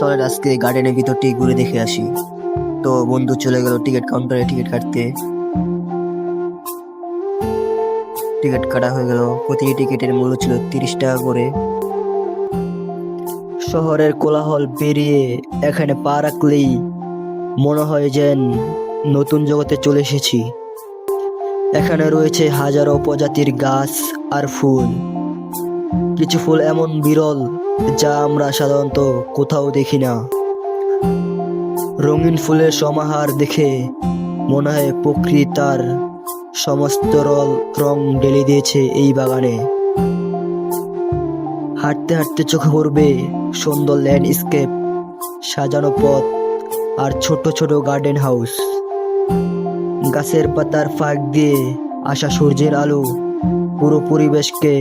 চলেন আজকে গার্ডেনের ভিতরটি ঘুরে দেখে আসি। তো বন্ধু চলে গেল টিকিট কাউন্টারে টিকিট কাটতে। টিকিট কাটা হয়ে গেল। প্রতিটি টিকিটের মূল্য ছিল 30 টাকা করে। শহরের কোলাহল পেরিয়ে এখানে পা রাখলেই মনে হয় যেন নতুন জগতে চলে এসেছি। এখানে রয়েছে হাজারো প্রজাতির গাছ আর ফুল। কিছু ফুল এমন বিরল যা আমরা সাধারণত কোথাও দেখি না। রঙিন ফুলের সমাহার দেখে মনে হয় প্রকৃতি তার সমস্ত রং ঢেলে দিয়েছে এই বাগানে। হাঁটতে হাঁটতে চোখে পড়বে সুন্দর ল্যান্ডস্কেপ, সাজানো পথ আর ছোট ছোট গার্ডেন হাউস। গাছের পাতার ফাঁক দিয়ে আসা সূর্যের আলো পুরো পরিবেশকে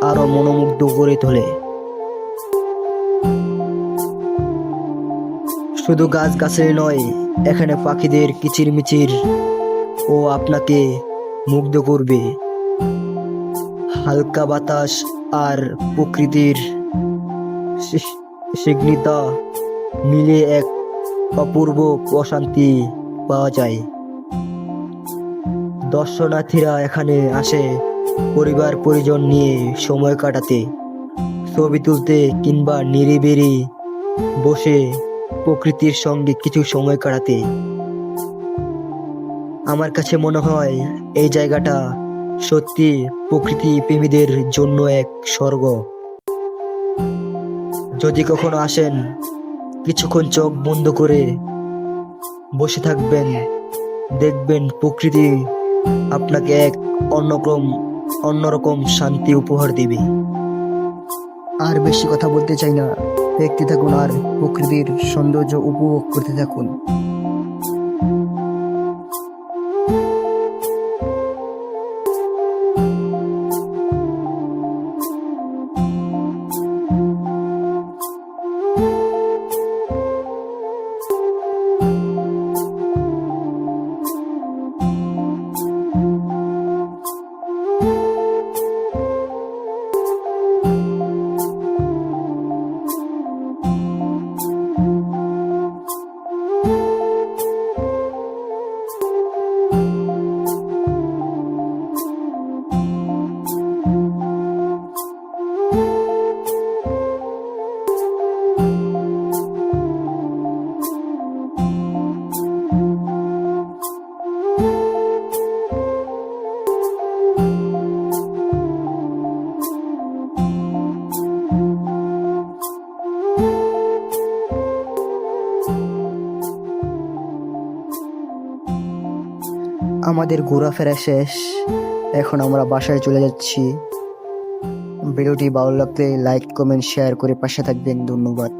আরো মনোমুগ্ধ করে তোলে। শুধু গাছ গাছের নয়, এখানে পাখিদের কিচিরমিচির ও আপনাকে মুগ্ধ করবে। হালকা বাতাস আর প্রকৃতির স্নিগ্ধতা মিলে এক অপূর্ব প্রশান্তি পাওয়া যায়। দর্শনার্থীরা এখানে আসে পরিবার পরিজন নিয়ে সময় কাটাতে, ছবি তুলতে কিংবা নিরিবিলি বসে প্রকৃতির সঙ্গে কিছু সময় কাটাতে। আমার কাছে মনে হয় এই জায়গাটা সত্যি প্রকৃতি প্রেমীদের জন্য এক স্বর্গ। যদি কখনো আসেন, কিছুক্ষণ চোখ বন্ধ করে বসে থাকবেন, দেখবেন প্রকৃতি আপনাকে এক অন্যরকম শান্তি উপহার দিবে। আর বেশি কথা বলতে চাই না, দেখতে থাকুন আর প্রকৃতির সৌন্দর্য উপভোগ করতে থাকুন। আমাদের ঘোরাফেরা শেষ, এখন আমরা বাসায় চলে যাচ্ছি। ভিডিওটি ভালো লাগলে লাইক কমেন্ট শেয়ার করে পাশে থাকবেন। ধন্যবাদ।